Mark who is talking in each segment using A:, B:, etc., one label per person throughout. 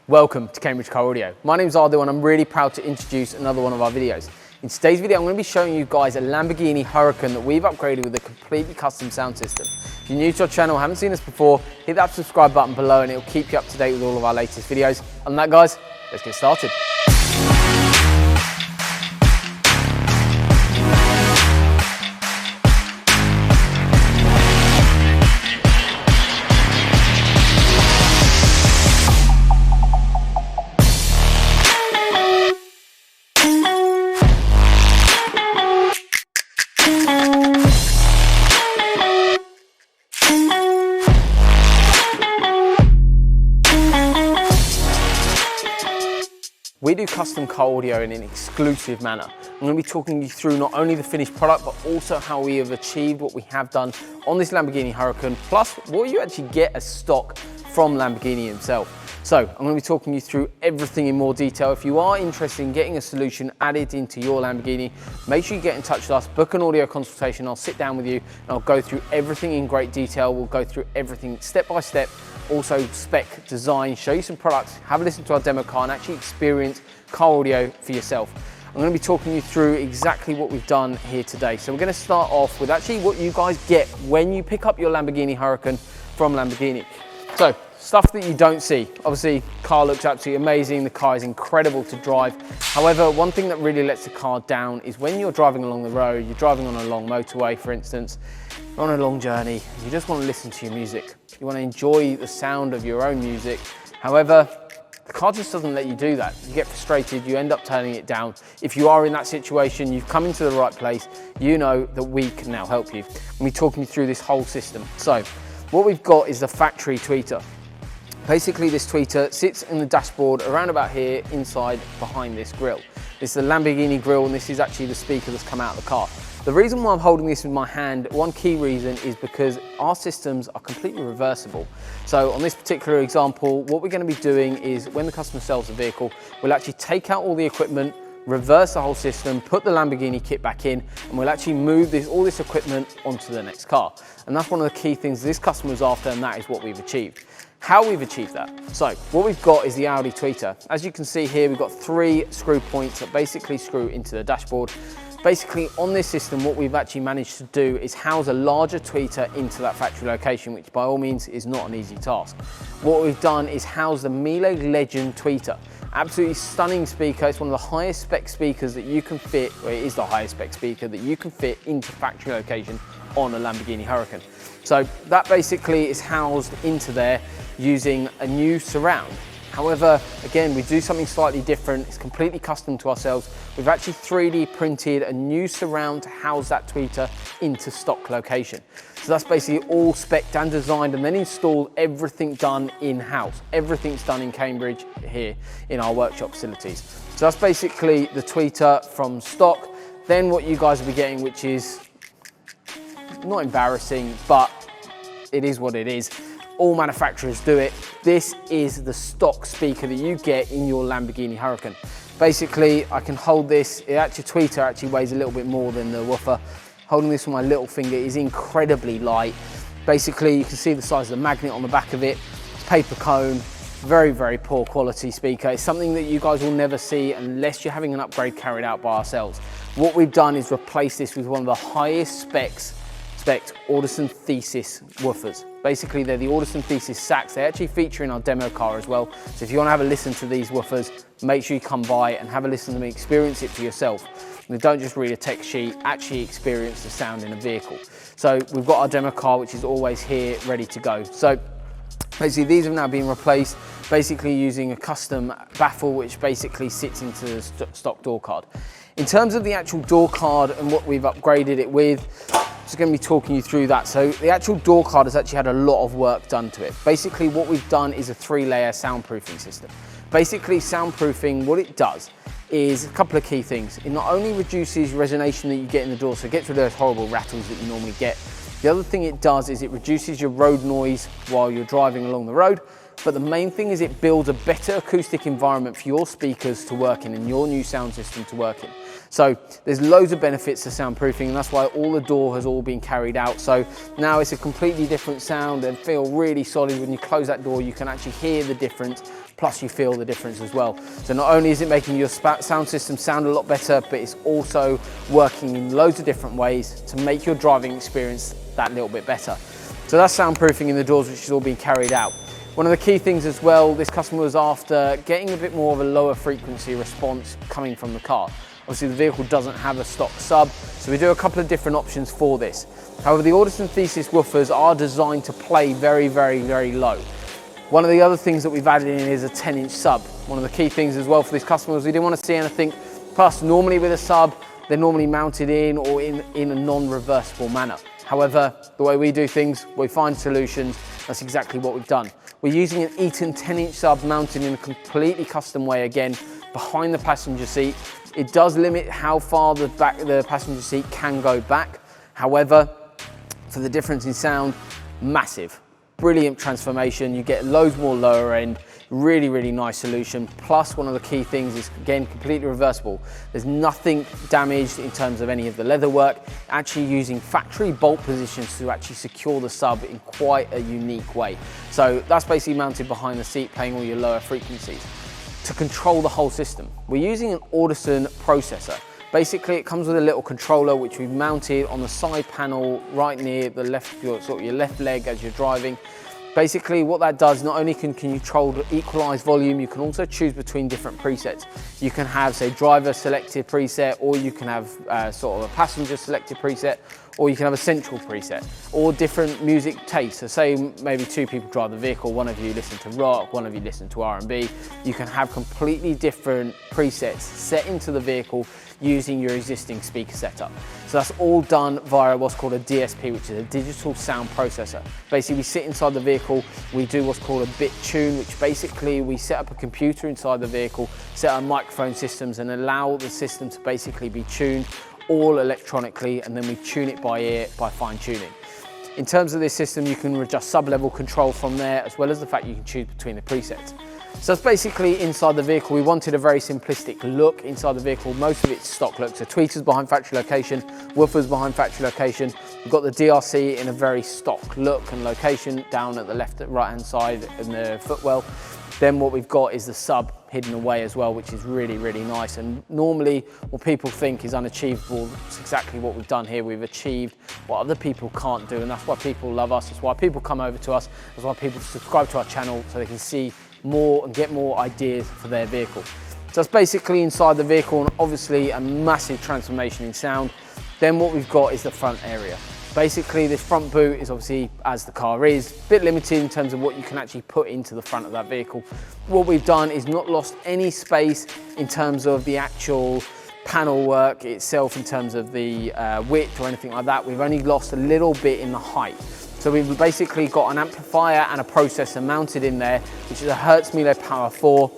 A: Welcome to Cambridge Car Audio. My name is Ardil and I'm really proud to introduce another one of our videos. In today's video, I'm going to be showing you guys a Lamborghini Huracan that we've upgraded with a completely custom sound system. If you're new to our channel, haven't seen us before, hit that subscribe button below and it'll keep you up to date with all of our latest videos. And that, guys, let's get started. We do custom car audio in an exclusive manner. I'm going to be talking you through not only the finished product, but also how we have achieved what we have done on this Lamborghini Huracan, plus what you actually get as stock from Lamborghini himself. So I'm going to be talking you through everything in more detail. If you are interested in getting a solution added into your Lamborghini, make sure you get in touch with us, book an audio consultation. I'll sit down with you and I'll go through everything in great detail. We'll go through everything step by step, also spec, design, show you some products, have a listen to our demo car and actually experience car audio for yourself. I'm going to be talking you through exactly what we've done here today. So we're going to start off with actually what you guys get when you pick up your Lamborghini Huracan from Lamborghini. So stuff that you don't see. Obviously, car looks absolutely amazing. The car is incredible to drive. However, one thing that really lets the car down is when you're driving along the road, you're driving on a long motorway, for instance, on a long journey, you just want to listen to your music. You want to enjoy the sound of your own music. However, the car just doesn't let you do that. You get frustrated, you end up turning it down. If you are in that situation, you've come into the right place, you know that we can now help you. And we're talking you through this whole system. So what we've got is the factory tweeter. Basically, this tweeter sits in the dashboard around about here, inside behind this grille. This is the Lamborghini grille, and this is actually the speaker that's come out of the car. The reason why I'm holding this in my hand, one key reason, is because our systems are completely reversible. So on this particular example, what we're going to be doing is when the customer sells the vehicle, we'll actually take out all the equipment, reverse the whole system, put the Lamborghini kit back in, and we'll actually move all this equipment onto the next car. And that's one of the key things this customer is after, and that is what we've achieved. How we've achieved that. So what we've got is the Audi tweeter. As you can see here, we've got 3 screw points that basically screw into the dashboard. Basically on this system, what we've actually managed to do is house a larger tweeter into that factory location, which by all means is not an easy task. What we've done is house the Miele Legend tweeter. Absolutely stunning speaker. It's one of the highest spec speakers that you can fit, or it is the highest spec speaker that you can fit into factory location on a Lamborghini Huracan. So that basically is housed into there using a new surround. However, again, we do something slightly different. It's completely custom to ourselves. We've actually 3D printed a new surround to house that tweeter into stock location. So that's basically all spec'd and designed and then installed, everything done in-house. Everything's done in Cambridge here in our workshop facilities. So that's basically the tweeter from stock. Then what you guys will be getting, which is not embarrassing, but it is what it is. All manufacturers do it. This is the stock speaker that you get in your Lamborghini Huracan. Basically, I can hold this. Tweeter actually weighs a little bit more than the woofer. Holding this with my little finger is incredibly light. Basically, you can see the size of the magnet on the back of it. It's paper cone, very, very poor quality speaker. It's something that you guys will never see unless you're having an upgrade carried out by ourselves. What we've done is replace this with one of the highest spec Audison Thesis woofers. Basically, they're the Audison Thesis Sax. They actually feature in our demo car as well. So if you want to have a listen to these woofers, make sure you come by and have a listen to them, experience it for yourself. And don't just read a text sheet, actually experience the sound in a vehicle. So we've got our demo car, which is always here, ready to go. So basically, these have now been replaced, basically using a custom baffle, which basically sits into the stock door card. In terms of the actual door card and what we've upgraded it with, just going to be talking you through that. So the actual door card has actually had a lot of work done to it. Basically what we've done is a 3-layer soundproofing system. Basically soundproofing, what it does is a couple of key things. It not only reduces resonation that you get in the door, so it gets rid of those horrible rattles that you normally get. The other thing it does is it reduces your road noise while you're driving along the road. But the main thing is it builds a better acoustic environment for your speakers to work in and your new sound system to work in. So there's loads of benefits to soundproofing, and that's why all the door has all been carried out. So now it's a completely different sound and feel really solid. When you close that door, you can actually hear the difference plus you feel the difference as well. So not only is it making your sound system sound a lot better, but it's also working in loads of different ways to make your driving experience that little bit better. So that's soundproofing in the doors, which is all being carried out. One of the key things as well, this customer was after getting a bit more of a lower frequency response coming from the car. Obviously the vehicle doesn't have a stock sub, so we do a couple of different options for this. However, the Audison Thesis woofers are designed to play very, very, very low. One of the other things that we've added in is a 10-inch sub. One of the key things as well for this customer was we didn't want to see anything. Plus, normally with a sub, they're normally mounted in or in a non-reversible manner. However, the way we do things, we find solutions. That's exactly what we've done. We're using an Eaton 10-inch sub mounted in a completely custom way, again, behind the passenger seat. It does limit how far the passenger seat can go back. However, for the difference in sound, massive. Brilliant transformation. You get loads more lower end. Really, really nice solution. Plus, one of the key things is, again, completely reversible. There's nothing damaged in terms of any of the leather work. Actually using factory bolt positions to actually secure the sub in quite a unique way. So that's basically mounted behind the seat, playing all your lower frequencies. To control the whole system, we're using an Audison processor. Basically, it comes with a little controller which we've mounted on the side panel right near the left, your left leg as you're driving. Basically, what that does, not only can you control the equalized volume, you can also choose between different presets. You can have, say, driver selected preset, or you can have sort of a passenger selected preset, or you can have a central preset, or different music tastes. So say maybe two people drive the vehicle, one of you listen to rock, one of you listen to R&B. You can have completely different presets set into the vehicle using your existing speaker setup. So that's all done via what's called a DSP, which is a digital sound processor. Basically, we sit inside the vehicle, we do what's called a bit tune, which basically we set up a computer inside the vehicle, set up microphone systems and allow the system to basically be tuned all electronically, and then we tune it by ear by fine tuning. In terms of this system, you can adjust sub-level control from there, as well as the fact you can choose between the presets. So that's basically inside the vehicle. We wanted a very simplistic look inside the vehicle. Most of it's stock look. So tweeters behind factory location, woofers behind factory location. We've got the DRC in a very stock look and location down at the left and right hand side in the footwell. Then what we've got is the sub hidden away as well, which is really, really nice. And normally what people think is unachievable, it's exactly what we've done here. We've achieved what other people can't do, and that's why people love us. That's why people come over to us. That's why people subscribe to our channel, so they can see more and get more ideas for their vehicle. So that's basically inside the vehicle, and obviously a massive transformation in sound. Then what we've got is the front area. Basically, this front boot is obviously, as the car is, a bit limited in terms of what you can actually put into the front of that vehicle. What we've done is not lost any space in terms of the actual panel work itself, in terms of the width or anything like that. We've only lost a little bit in the height. So we've basically got an amplifier and a processor mounted in there, which is a Hertz Milo Power 4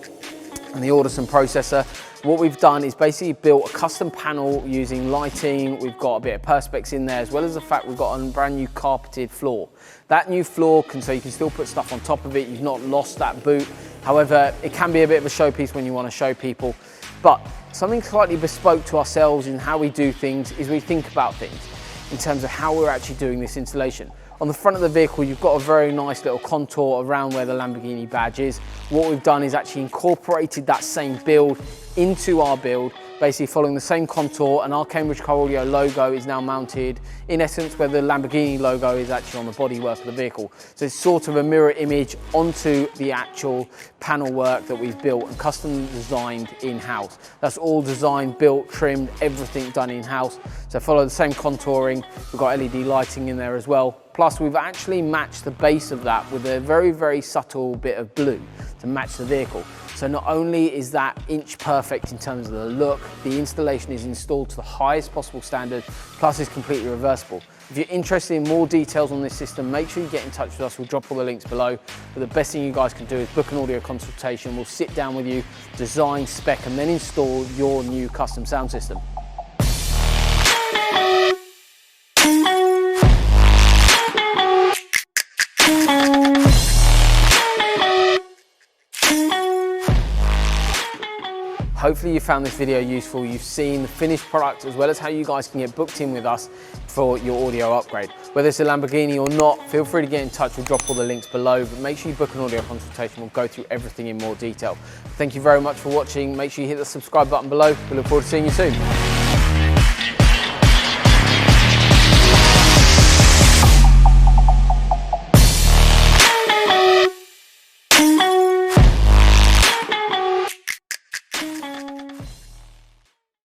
A: and the Audison processor. What we've done is basically built a custom panel using lighting. We've got a bit of perspex in there, as well as the fact we've got a brand new carpeted floor. That new floor so you can still put stuff on top of it. You've not lost that boot. However, it can be a bit of a showpiece when you want to show people. But something slightly bespoke to ourselves in how we do things is we think about things in terms of how we're actually doing this installation. On the front of the vehicle, you've got a very nice little contour around where the Lamborghini badge is. What we've done is actually incorporated that same build into our build, basically following the same contour, and our Cambridge Car Audio logo is now mounted, in essence, where the Lamborghini logo is actually on the bodywork of the vehicle. So it's sort of a mirror image onto the actual panel work that we've built and custom designed in-house. That's all designed, built, trimmed, everything done in-house. So follow the same contouring. We've got LED lighting in there as well. Plus, we've actually matched the base of that with a very, very subtle bit of blue to match the vehicle. So not only is that inch perfect in terms of the look, the installation is installed to the highest possible standard, plus it's completely reversible. If you're interested in more details on this system, make sure you get in touch with us. We'll drop all the links below. But the best thing you guys can do is book an audio consultation. We'll sit down with you, design, spec, and then install your new custom sound system. Hopefully you found this video useful. You've seen the finished product as well as how you guys can get booked in with us for your audio upgrade. Whether it's a Lamborghini or not, feel free to get in touch. We'll drop all the links below, but make sure you book an audio consultation. We'll go through everything in more detail. Thank you very much for watching. Make sure you hit the subscribe button below. We look forward to seeing you soon.